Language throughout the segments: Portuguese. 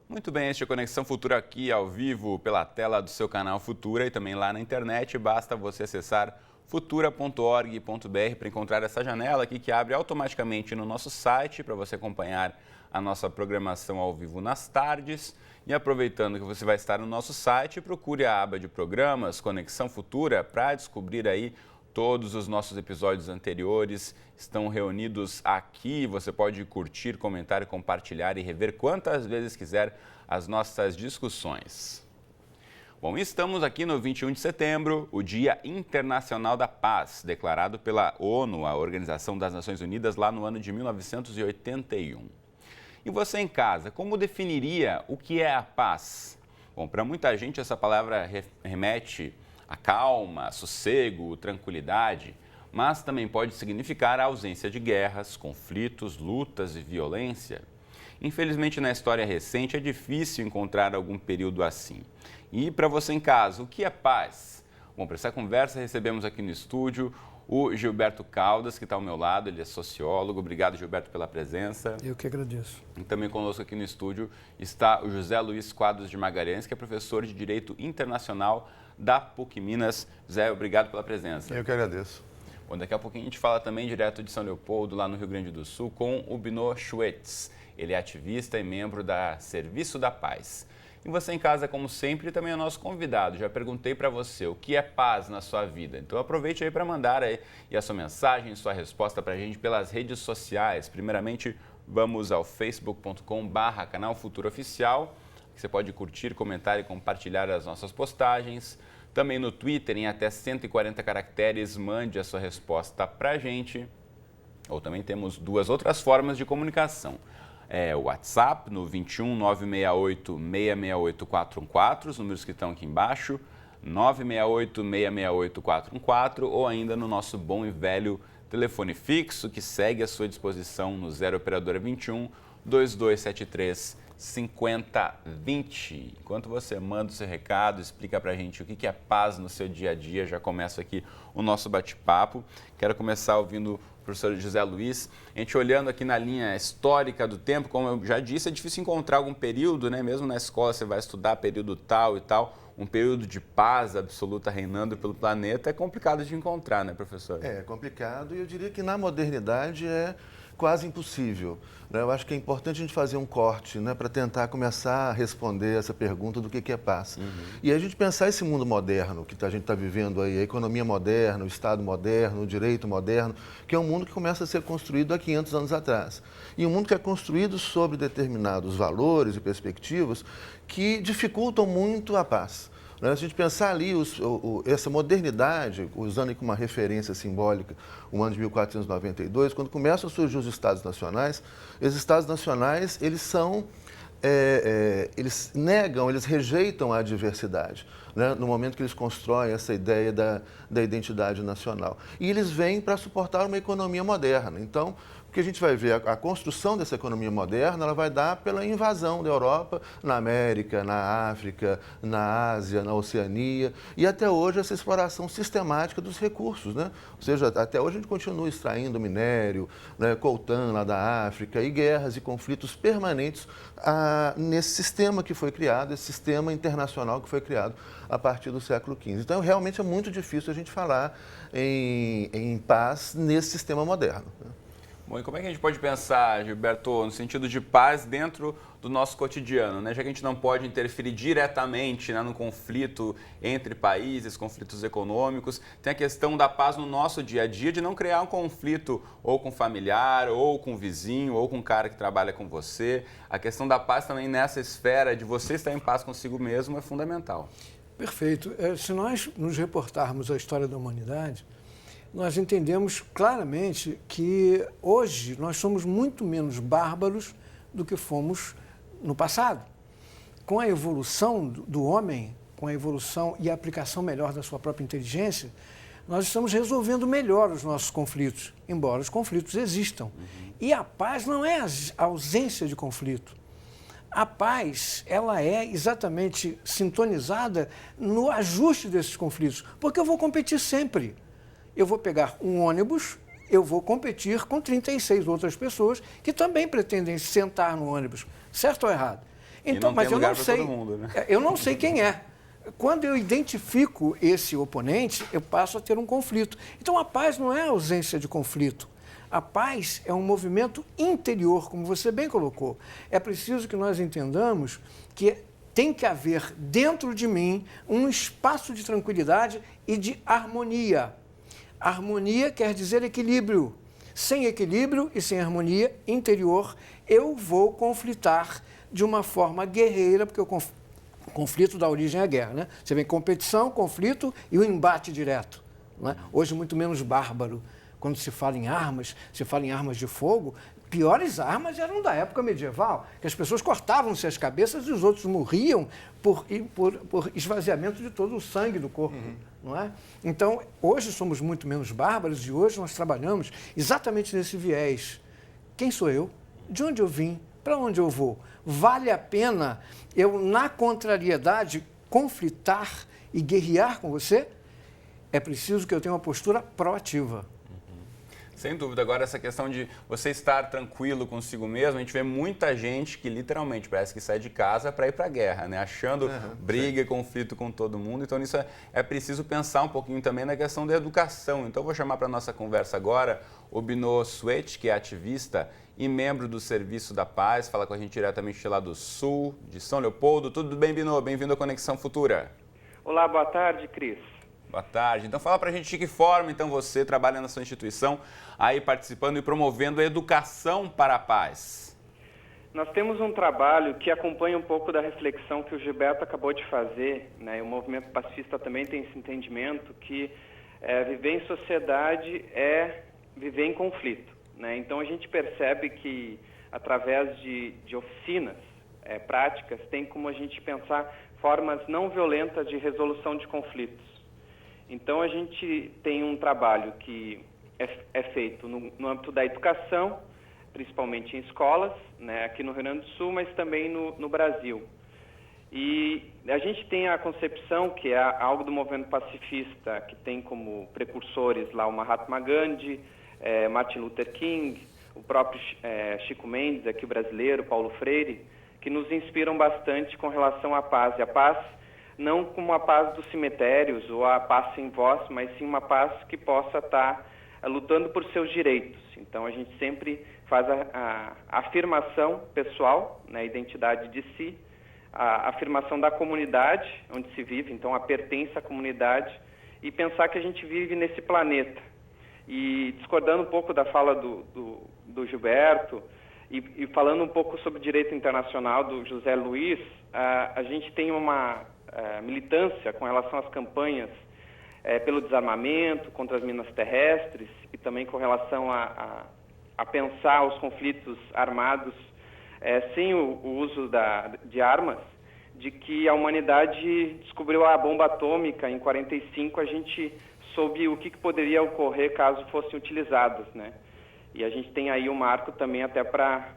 Muito bem, este é Conexão Futura aqui ao vivo pela tela do seu canal Futura e também lá na internet. Basta você acessar futura.org.br para encontrar essa janela aqui que abre automaticamente no nosso site para você acompanhar a nossa programação ao vivo nas tardes. E aproveitando que você vai estar no nosso site, procure a aba de programas Conexão Futura para descobrir aí todos os nossos episódios anteriores. Estão reunidos aqui. Você pode curtir, comentar, compartilhar e rever quantas vezes quiser as nossas discussões. Bom, estamos aqui no 21 de setembro, o Dia Internacional da Paz, declarado pela ONU, a Organização das Nações Unidas, lá no ano de 1981. E você em casa, como definiria o que é a paz? Bom, para muita gente essa palavra remete a calma, sossego, tranquilidade, mas também pode significar a ausência de guerras, conflitos, lutas e violência. Infelizmente, na história recente, é difícil encontrar algum período assim. E para você em casa, o que é paz? Bom, para essa conversa, recebemos aqui no estúdio o Gilberto Caldas, que está ao meu lado, ele é sociólogo. Obrigado, Gilberto, pela presença. Eu que agradeço. E também conosco aqui no estúdio está o José Luiz Quadros de Magalhães, que é professor de Direito Internacional da PUC Minas. José, obrigado pela presença. Eu que agradeço. Bom, daqui a pouquinho a gente fala também direto de São Leopoldo, lá no Rio Grande do Sul, com o Binô Schwetz. Ele é ativista e membro da Serviço da Paz. E você em casa, como sempre, também é nosso convidado. Já perguntei para você o que é paz na sua vida. Então aproveite aí para mandar aí a sua mensagem, sua resposta para a gente pelas redes sociais. Primeiramente, vamos ao facebook.com/canal Futura Oficial. Você pode curtir, comentar e compartilhar as nossas postagens. Também no Twitter, em até 140 caracteres, mande a sua resposta para a gente. Ou também temos duas outras formas de comunicação. O WhatsApp no 21 968 668 414, os números que estão aqui embaixo, 968 668 414, ou ainda no nosso bom e velho telefone fixo que segue à sua disposição no 0 operadora 21 2273 5020. Enquanto você manda o seu recado, explica pra gente o que é paz no seu dia a dia, já começa aqui o nosso bate-papo. Quero começar ouvindo o professor José Luiz. A gente olhando aqui na linha histórica do tempo, como eu já disse, é difícil encontrar algum período, né? Mesmo na escola você vai estudar período tal e tal, um período de paz absoluta reinando pelo planeta, é complicado de encontrar, né, professor? É complicado e eu diria que na modernidade é quase impossível. Eu acho que é importante a gente fazer um corte, né, para tentar começar a responder essa pergunta do que é paz. E a gente pensar esse mundo moderno que a gente está vivendo aí, a economia moderna, o Estado moderno, o direito moderno, que é um mundo que começa a ser construído há 500 anos atrás. E um mundo que é construído sobre determinados valores e perspectivas que dificultam muito a paz. Se a gente pensar ali essa modernidade, usando aí como uma referência simbólica o ano de 1492, quando começam a surgir os Estados Nacionais, esses Estados Nacionais, eles negam, eles rejeitam a diversidade, né? No momento que eles constroem essa ideia da identidade nacional. E eles vêm para suportar uma economia moderna. Então, o que a gente vai ver, a construção dessa economia moderna, ela vai dar pela invasão da Europa na América, na África, na Ásia, na Oceania, e até hoje essa exploração sistemática dos recursos, né? Ou seja, até hoje a gente continua extraindo minério, né, coltan lá da África, e guerras e conflitos permanentes nesse sistema que foi criado, esse sistema internacional que foi criado a partir do século XV. Então, realmente é muito difícil a gente falar em paz nesse sistema moderno, né? Bom, e como é que a gente pode pensar, Gilberto, no sentido de paz dentro do nosso cotidiano, né? Já que a gente não pode interferir diretamente, né, no conflito entre países, conflitos econômicos, tem a questão da paz no nosso dia a dia, de não criar um conflito ou com familiar, ou com vizinho, ou com um cara que trabalha com você. A questão da paz também nessa esfera de você estar em paz consigo mesmo é fundamental. Perfeito. Se nós nos reportarmos à história da humanidade, nós entendemos claramente que hoje nós somos muito menos bárbaros do que fomos no passado. Com a evolução do homem, com a evolução e a aplicação melhor da sua própria inteligência, nós estamos resolvendo melhor os nossos conflitos, embora os conflitos existam. E a paz não é a ausência de conflito. A paz, ela é exatamente sintonizada no ajuste desses conflitos, porque eu vou competir sempre. Eu vou pegar um ônibus eu vou competir com 36 outras pessoas que também pretendem sentar no ônibus, certo ou errado? Então, não mas tem eu não lugar pra sei, todo mundo, né? eu não sei quem é. Quando eu identifico esse oponente, eu passo a ter um conflito. Então, a paz não é ausência de conflito. A paz é um movimento interior, como você bem colocou. É preciso que nós entendamos que tem que haver dentro de mim um espaço de tranquilidade e de harmonia. Harmonia quer dizer equilíbrio. Sem equilíbrio e sem harmonia interior, eu vou conflitar de uma forma guerreira, porque o conflito dá origem à guerra, né? Você vê competição, conflito e o embate direto. Não é? Hoje, muito menos bárbaro. Quando se fala em armas de fogo, piores armas eram da época medieval, que as pessoas cortavam-se as cabeças e os outros morriam por esvaziamento de todo o sangue do corpo. Não é? Então, hoje somos muito menos bárbaros e hoje nós trabalhamos exatamente nesse viés. Quem sou eu? De onde eu vim? Para onde eu vou? Vale a pena eu, na contrariedade, conflitar e guerrear com você? É preciso que eu tenha uma postura proativa. Sem dúvida. Agora, essa questão de você estar tranquilo consigo mesmo, a gente vê muita gente que literalmente parece que sai de casa para ir para a guerra, né? Achando briga e conflito com todo mundo. Então, nisso é preciso pensar um pouquinho também na questão da educação. Então, eu vou chamar para a nossa conversa agora o Binô Swett, que é ativista e membro do Serviço da Paz, fala com a gente diretamente lá do Sul, de São Leopoldo. Tudo bem, Binô? Bem-vindo à Conexão Futura. Olá, boa tarde, Cris. Boa tarde. Então fala pra gente de que forma então você trabalha na sua instituição aí participando e promovendo a educação para a paz. Nós temos um trabalho que acompanha um pouco da reflexão que o Gilberto acabou de fazer, né? E o movimento pacifista também tem esse entendimento que viver em sociedade é viver em conflito, né? Então a gente percebe que através de oficinas práticas tem como a gente pensar formas não violentas de resolução de conflitos. Então, a gente tem um trabalho que é feito no âmbito da educação, principalmente em escolas, né, aqui no Rio Grande do Sul, mas também no Brasil. E a gente tem a concepção, que é algo do movimento pacifista, que tem como precursores lá o Mahatma Gandhi, Martin Luther King, o próprio Chico Mendes, aqui o brasileiro, Paulo Freire, que nos inspiram bastante com relação à paz. E a paz não como a paz dos cemitérios ou a paz sem voz, mas sim uma paz que possa estar lutando por seus direitos. Então, a gente sempre faz a afirmação pessoal, né, a identidade de si, a afirmação da comunidade onde se vive, então a pertença à comunidade, e pensar que a gente vive nesse planeta. E discordando um pouco da fala do Gilberto e falando um pouco sobre direito internacional do José Luiz, a gente tem uma militância com relação às campanhas pelo desarmamento, contra as minas terrestres e também com relação a pensar os conflitos armados sem o uso de armas, de que a humanidade descobriu a bomba atômica em 1945, a gente soube o que poderia ocorrer caso fossem utilizadas, né? E a gente tem aí um marco também até para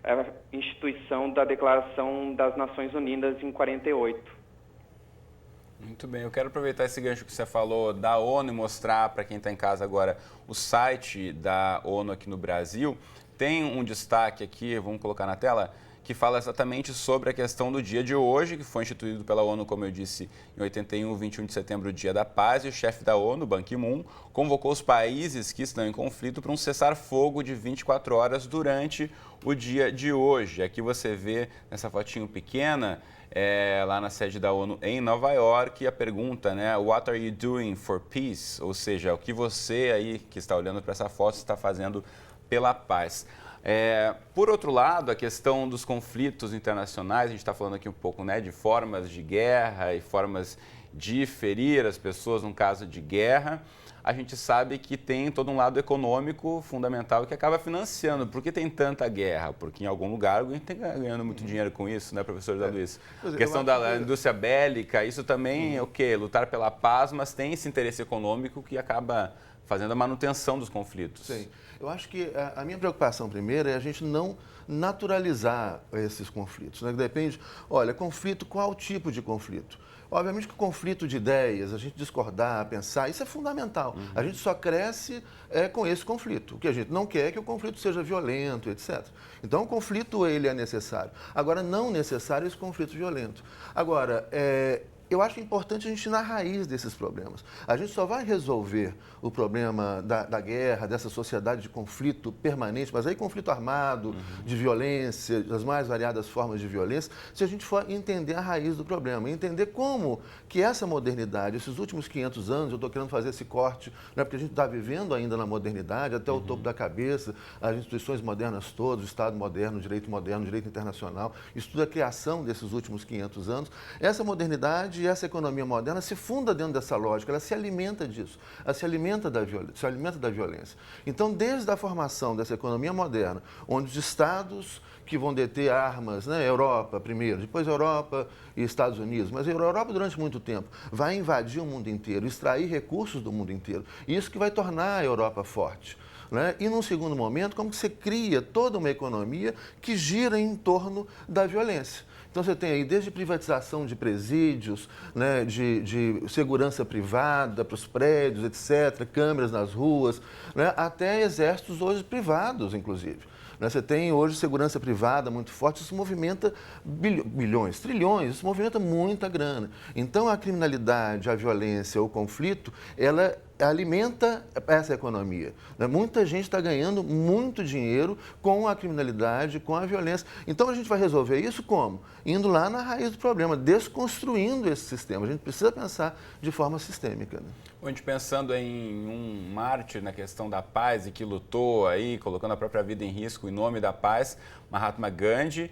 a instituição da Declaração das Nações Unidas em 1948. Muito bem, eu quero aproveitar esse gancho que você falou da ONU e mostrar para quem está em casa agora o site da ONU aqui no Brasil. Tem um destaque aqui, vamos colocar na tela, que fala exatamente sobre a questão do dia de hoje, que foi instituído pela ONU, como eu disse, em 81, 21 de setembro, o Dia da Paz, e o chefe da ONU, Ban Ki-moon, convocou os países que estão em conflito para um cessar-fogo de 24 horas durante o dia de hoje. Aqui você vê nessa fotinho pequena, lá na sede da ONU em Nova York, a pergunta, né, What are you doing for peace? Ou seja, o que você aí que está olhando para essa foto está fazendo pela paz. Por outro lado, a questão dos conflitos internacionais, a gente está falando aqui um pouco, né, de formas de guerra e formas de ferir as pessoas num caso de guerra. A gente sabe que tem todo um lado econômico fundamental que acaba financiando. Por que tem tanta guerra? Porque em algum lugar alguém está ganhando muito dinheiro com isso, né, professor José Luiz? A questão da indústria bélica, isso também é o quê? Lutar pela paz, mas tem esse interesse econômico que acaba fazendo a manutenção dos conflitos. Sim. Eu acho que a minha preocupação primeiro é a gente não naturalizar esses conflitos, né? Depende, olha, conflito, qual tipo de conflito? Obviamente que o conflito de ideias, a gente discordar, pensar, isso é fundamental. A gente só cresce com esse conflito. O que a gente não quer é que o conflito seja violento, etc. Então, o conflito, ele é necessário. Agora, não necessário esse conflito violento. Agora, eu acho importante a gente ir na raiz desses problemas. A gente só vai resolver o problema da guerra, dessa sociedade de conflito permanente, mas aí conflito armado, de violência, das mais variadas formas de violência, se a gente for entender a raiz do problema, entender como que essa modernidade, esses últimos 500 anos, eu estou querendo fazer esse corte, né, porque a gente está vivendo ainda na modernidade, até o topo da cabeça, as instituições modernas todas, o Estado moderno, o direito internacional, isso tudo é a criação desses últimos 500 anos. Essa modernidade e essa economia moderna se funda dentro dessa lógica, ela se alimenta disso, ela se alimenta da violência. Então, desde a formação dessa economia moderna, onde os estados que vão deter armas, né, Europa primeiro, depois Europa e Estados Unidos, mas a Europa durante muito tempo vai invadir o mundo inteiro, extrair recursos do mundo inteiro, isso que vai tornar a Europa forte. Né? E, num segundo momento, como que você cria toda uma economia que gira em torno da violência. Então, você tem aí desde privatização de presídios, né, de segurança privada para os prédios, etc., câmeras nas ruas, né, até exércitos hoje privados, inclusive. Você tem hoje segurança privada muito forte, isso movimenta bilhões, trilhões, isso movimenta muita grana. Então, a criminalidade, a violência, o conflito, ela alimenta essa economia. Muita gente está ganhando muito dinheiro com a criminalidade, com a violência. Então, a gente vai resolver isso como? Indo lá na raiz do problema, desconstruindo esse sistema. A gente precisa pensar de forma sistêmica. Né? A gente pensando em um mártir na questão da paz e que lutou aí, colocando a própria vida em risco em nome da paz, Mahatma Gandhi,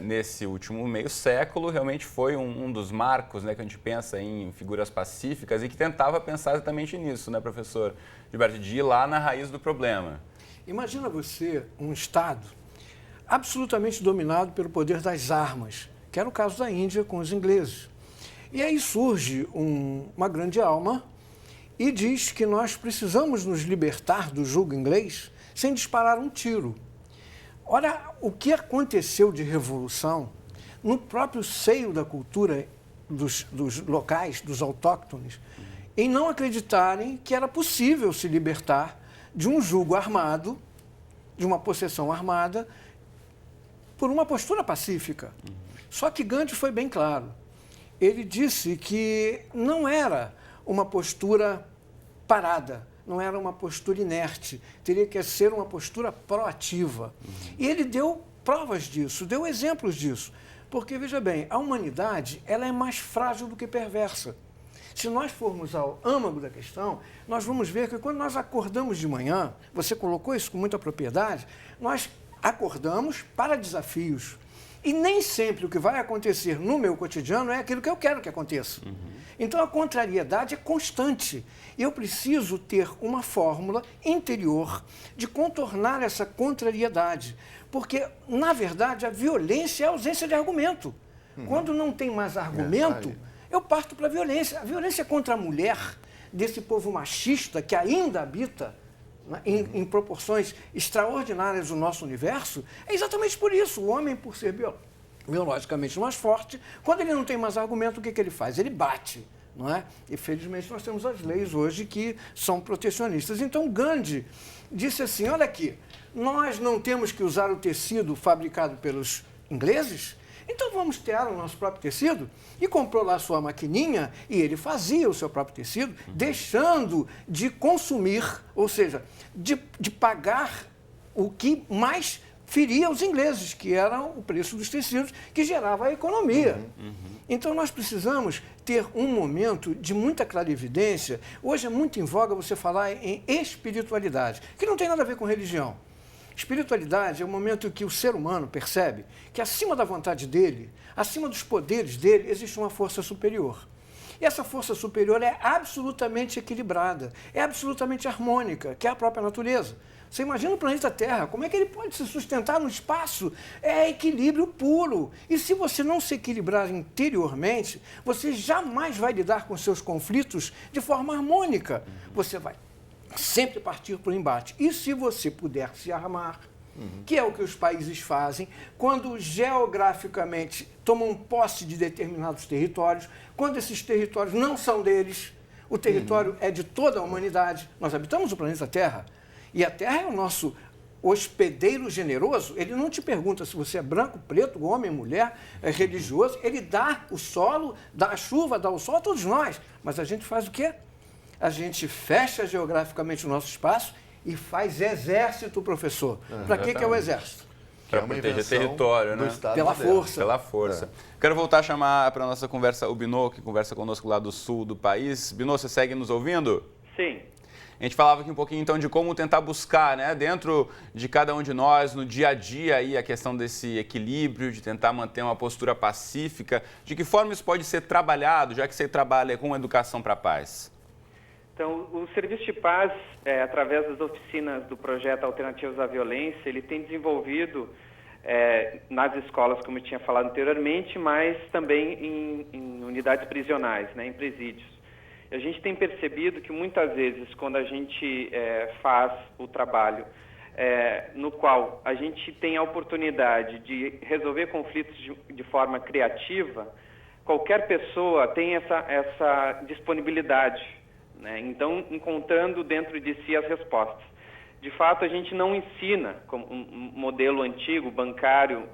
nesse último meio século, realmente foi um dos marcos, né, que a gente pensa em figuras pacíficas e que tentava pensar exatamente nisso, né, professor Gilberto, de ir lá na raiz do problema. Imagina você um Estado absolutamente dominado pelo poder das armas, que era o caso da Índia com os ingleses. E aí surge uma grande alma e diz que nós precisamos nos libertar do jugo inglês sem disparar um tiro. Ora, o que aconteceu de revolução no próprio seio da cultura dos locais, dos autóctones, em não acreditarem que era possível se libertar de um jugo armado, de uma possessão armada, por uma postura pacífica. Só que Gandhi foi bem claro. Ele disse que não era uma postura parada, não era uma postura inerte, teria que ser uma postura proativa. E ele deu provas disso, deu exemplos disso. Porque, veja bem, a humanidade ela é mais frágil do que perversa. Se nós formos ao âmago da questão, nós vamos ver que quando nós acordamos de manhã, você colocou isso com muita propriedade, nós acordamos para desafios. E nem sempre o que vai acontecer no meu cotidiano é aquilo que eu quero que aconteça. Então, a contrariedade é constante. E eu preciso ter uma fórmula interior de contornar essa contrariedade. Porque, na verdade, a violência é a ausência de argumento. Quando não tem mais argumento, eu parto para a violência. A violência contra a mulher, desse povo machista que ainda habita em proporções extraordinárias do nosso universo, é exatamente por isso. O homem, por ser biologicamente mais forte, quando ele não tem mais argumento, o que ele faz? Ele bate, não é? E, felizmente, nós temos as leis hoje que são protecionistas. Então, Gandhi disse assim, olha aqui, nós não temos que usar o tecido fabricado pelos ingleses, então vamos ter o nosso próprio tecido. E comprou lá sua maquininha e ele fazia o seu próprio tecido, deixando de consumir, ou seja, de pagar o que mais feria os ingleses, que era o preço dos tecidos, que gerava a economia. Então nós precisamos ter um momento de muita clarividência. Hoje é muito em voga você falar em espiritualidade, que não tem nada a ver com religião. Espiritualidade é o momento em que o ser humano percebe que acima da vontade dele, acima dos poderes dele, existe uma força superior. E essa força superior é absolutamente equilibrada, é absolutamente harmônica, que é a própria natureza. Você imagina o planeta Terra, como é que ele pode se sustentar no espaço? É equilíbrio puro. E se você não se equilibrar interiormente, você jamais vai lidar com seus conflitos de forma harmônica. Você vai sempre partir para o embate. E se você puder se armar, que é o que os países fazem, quando geograficamente tomam posse de determinados territórios, quando esses territórios não são deles, o território é de toda a humanidade. Nós habitamos o planeta Terra e a Terra é o nosso hospedeiro generoso. Ele não te pergunta se você é branco, preto, homem, mulher, é religioso. Ele dá o solo, dá a chuva, dá o sol a todos nós. Mas a gente faz o quê? A gente fecha geograficamente o nosso espaço e faz exército, professor. Para que é o exército? Para proteger território, né? Pela força. Pela força. Quero voltar a chamar para a nossa conversa o Binô, que conversa conosco lá do sul do país. Binô, você segue nos ouvindo? Sim. A gente falava aqui um pouquinho, então, de como tentar buscar, né, dentro de cada um de nós, no dia a dia, aí, a questão desse equilíbrio, de tentar manter uma postura pacífica. De que forma isso pode ser trabalhado, já que você trabalha com educação para a paz? Então, o Serviço de Paz, através das oficinas do projeto Alternativas à Violência, ele tem desenvolvido nas escolas, como eu tinha falado anteriormente, mas também em unidades prisionais, né, em presídios. A gente tem percebido que muitas vezes, quando a gente faz o trabalho no qual a gente tem a oportunidade de resolver conflitos de forma criativa, qualquer pessoa tem essa disponibilidade, né? Então, encontrando dentro de si as respostas. De fato, a gente não ensina, como um modelo antigo, bancário,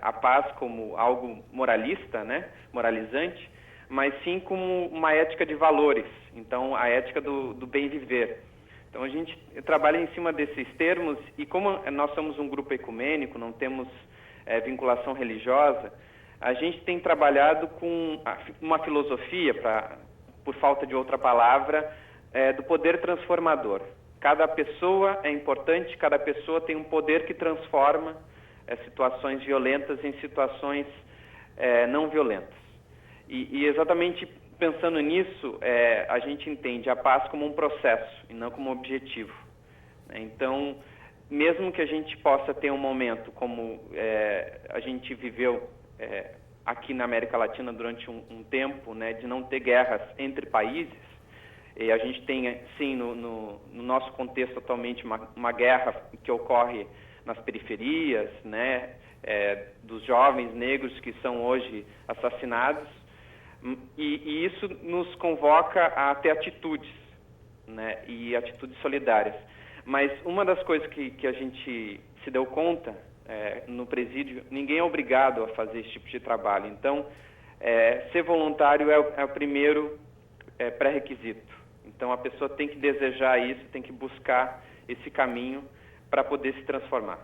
a paz como algo moralista, né? Moralizante, mas sim como uma ética de valores, então a ética do bem viver. Então a gente trabalha em cima desses termos e como nós somos um grupo ecumênico, não temos vinculação religiosa, a gente tem trabalhado com uma filosofia, por falta de outra palavra, do poder transformador. Cada pessoa é importante, cada pessoa tem um poder que transforma situações violentas em situações não violentas. E exatamente pensando nisso, a gente entende a paz como um processo e não como um objetivo. Então, mesmo que a gente possa ter um momento como a gente viveu aqui na América Latina durante um tempo, né, de não ter guerras entre países, e a gente tem, sim, no nosso contexto atualmente, uma guerra que ocorre nas periferias, né, dos jovens negros que são hoje assassinados, e isso nos convoca a ter atitudes, né, e atitudes solidárias. Mas uma das coisas que a gente se deu conta no presídio, ninguém é obrigado a fazer esse tipo de trabalho. Então, ser voluntário é o primeiro pré-requisito. Então, a pessoa tem que desejar isso, tem que buscar esse caminho para poder se transformar.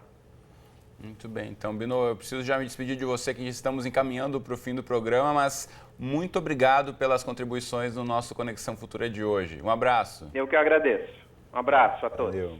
Muito bem. Então, Binô, eu preciso já me despedir de você, que estamos encaminhando para o fim do programa, mas muito obrigado pelas contribuições no nosso Conexão Futura de hoje. Um abraço. Eu que agradeço. Um abraço a todos. Valeu.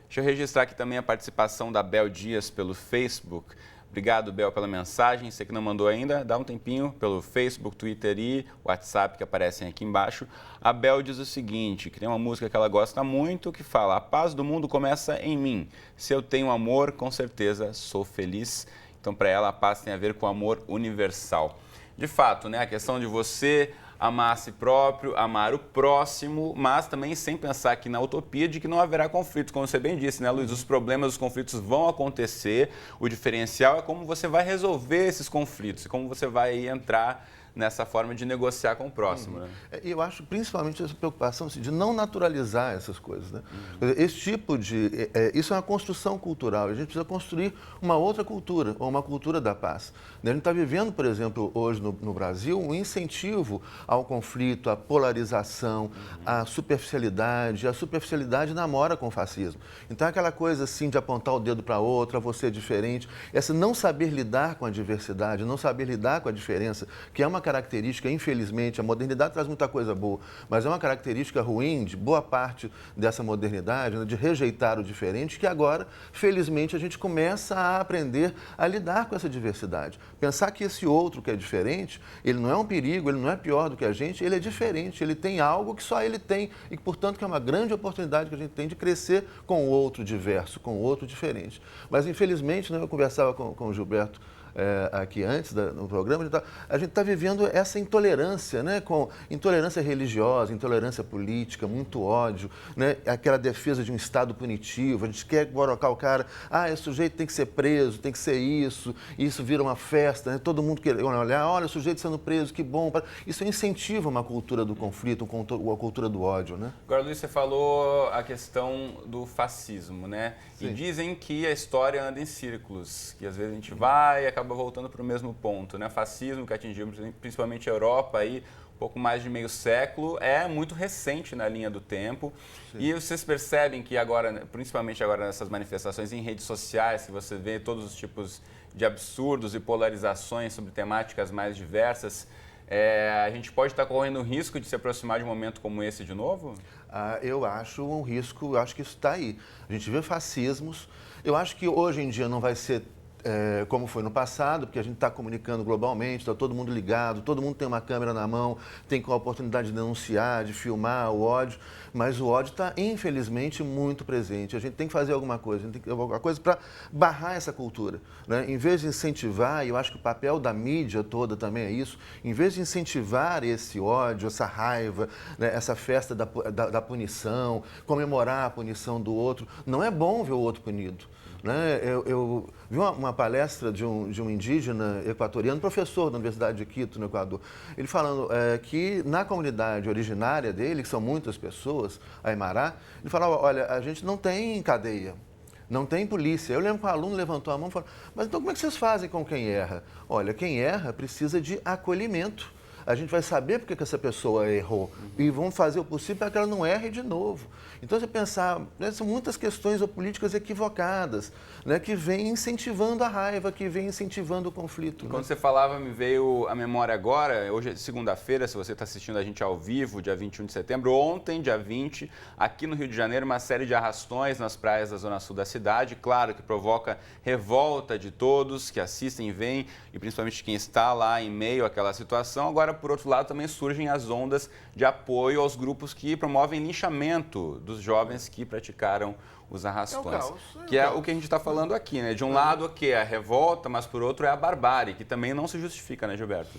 Deixa eu registrar aqui também a participação da Bel Dias pelo Facebook. Obrigado, Bel, pela mensagem. Você que não mandou ainda, dá um tempinho pelo Facebook, Twitter e WhatsApp que aparecem aqui embaixo. A Bel diz o seguinte, que tem uma música que ela gosta muito, que fala: a paz do mundo começa em mim. Se eu tenho amor, com certeza sou feliz. Então, para ela, a paz tem a ver com o amor universal. De fato, né, a questão de você amar a si próprio, amar o próximo, mas também sem pensar aqui na utopia de que não haverá conflito, como você bem disse, né, Luiz? Os problemas, os conflitos vão acontecer, o diferencial é como você vai resolver esses conflitos, como você vai entrar nessa forma de negociar com o próximo. Né? E eu acho principalmente essa preocupação de não naturalizar essas coisas. Né? Esse tipo de... isso é uma construção cultural. A gente precisa construir uma outra cultura, ou uma cultura da paz. A gente está vivendo, por exemplo, hoje no Brasil, um incentivo ao conflito, à polarização, à superficialidade. A superficialidade namora com o fascismo. Então, aquela coisa assim de apontar o dedo para outra, você é diferente. Essa não saber lidar com a diversidade, não saber lidar com a diferença, que é uma característica, infelizmente, a modernidade traz muita coisa boa, mas é uma característica ruim de boa parte dessa modernidade, né, de rejeitar o diferente, que agora, felizmente, a gente começa a aprender a lidar com essa diversidade. Pensar que esse outro que é diferente, ele não é um perigo, ele não é pior do que a gente, ele é diferente, ele tem algo que só ele tem e, portanto, que é uma grande oportunidade que a gente tem de crescer com o outro diverso, com o outro diferente. Mas, infelizmente, né, eu conversava com o Gilberto aqui antes no programa, a gente está vivendo vivendo essa intolerância, né? Com intolerância religiosa, intolerância política, muito ódio, né? Aquela defesa de um Estado punitivo, a gente quer colocar o cara, esse sujeito tem que ser preso, tem que ser isso vira uma festa, né? Todo mundo quer olhar, olha, o sujeito sendo preso, que bom. Isso incentiva uma cultura do conflito, uma cultura do ódio, né? Agora, Luiz, você falou a questão do fascismo, né? Sim. E dizem que a história anda em círculos, que às vezes a gente vai e acaba voltando para o mesmo ponto, né? O fascismo que atingiu principalmente a Europa aí, pouco mais de meio século, é muito recente na linha do tempo. Sim. E vocês percebem que agora, principalmente agora nessas manifestações em redes sociais, que você vê todos os tipos de absurdos e polarizações sobre temáticas mais diversas, a gente pode estar correndo o risco de se aproximar de um momento como esse de novo? Eu acho um risco, eu acho que isso está aí. A gente vê fascismos, eu acho que hoje em dia não vai ser como foi no passado, porque a gente está comunicando globalmente, está todo mundo ligado, todo mundo tem uma câmera na mão, tem a oportunidade de denunciar, de filmar o ódio, mas o ódio está, infelizmente, muito presente. A gente tem que fazer alguma coisa, a gente tem que fazer alguma coisa para barrar essa cultura, né? Em vez de incentivar, e eu acho que o papel da mídia toda também é isso, em vez de incentivar esse ódio, essa raiva, né, essa festa da punição, comemorar a punição do outro, não é bom ver o outro punido. Né? Eu vi uma palestra de um indígena equatoriano, professor da Universidade de Quito, no Equador, ele falando que na comunidade originária dele, que são muitas pessoas, a Aymara, ele falava, olha, a gente não tem cadeia, não tem polícia. Eu lembro que o aluno levantou a mão e falou, mas então como é que vocês fazem com quem erra? Olha, quem erra precisa de acolhimento. A gente vai saber porque que essa pessoa errou e vamos fazer o possível para que ela não erre de novo. Então, você pensar, né, são muitas questões políticas equivocadas, né, que vêm incentivando a raiva, que vêm incentivando o conflito. Quando você falava, me veio a memória agora, hoje é segunda-feira, se você está assistindo a gente ao vivo, dia 21 de setembro, ontem, dia 20, aqui no Rio de Janeiro, uma série de arrastões nas praias da zona sul da cidade, claro que provoca revolta de todos que assistem e veem, e principalmente quem está lá em meio àquela situação. Agora, por outro lado, também surgem as ondas de apoio aos grupos que promovem linchamento dos jovens que praticaram os arrastões. Que é o que a gente está falando aqui, né? De um lado, que é a revolta, mas por outro é a barbárie, que também não se justifica, né, Gilberto?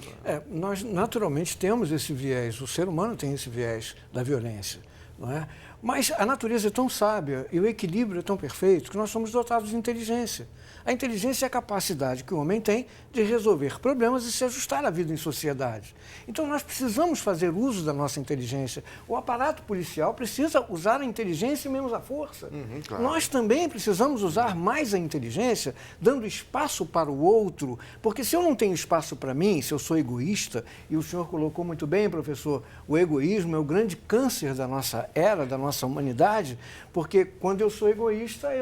Nós naturalmente temos esse viés, o ser humano tem esse viés da violência, não é? Mas a natureza é tão sábia e o equilíbrio é tão perfeito que nós somos dotados de inteligência. A inteligência é a capacidade que o homem tem de resolver problemas e se ajustar à vida em sociedade. Então, nós precisamos fazer uso da nossa inteligência. O aparato policial precisa usar a inteligência e menos a força. Claro. Nós também precisamos usar mais a inteligência, dando espaço para o outro, porque se eu não tenho espaço para mim, se eu sou egoísta, e o senhor colocou muito bem, professor, o egoísmo é o grande câncer da nossa era, da nossa humanidade, porque quando eu sou egoísta, eu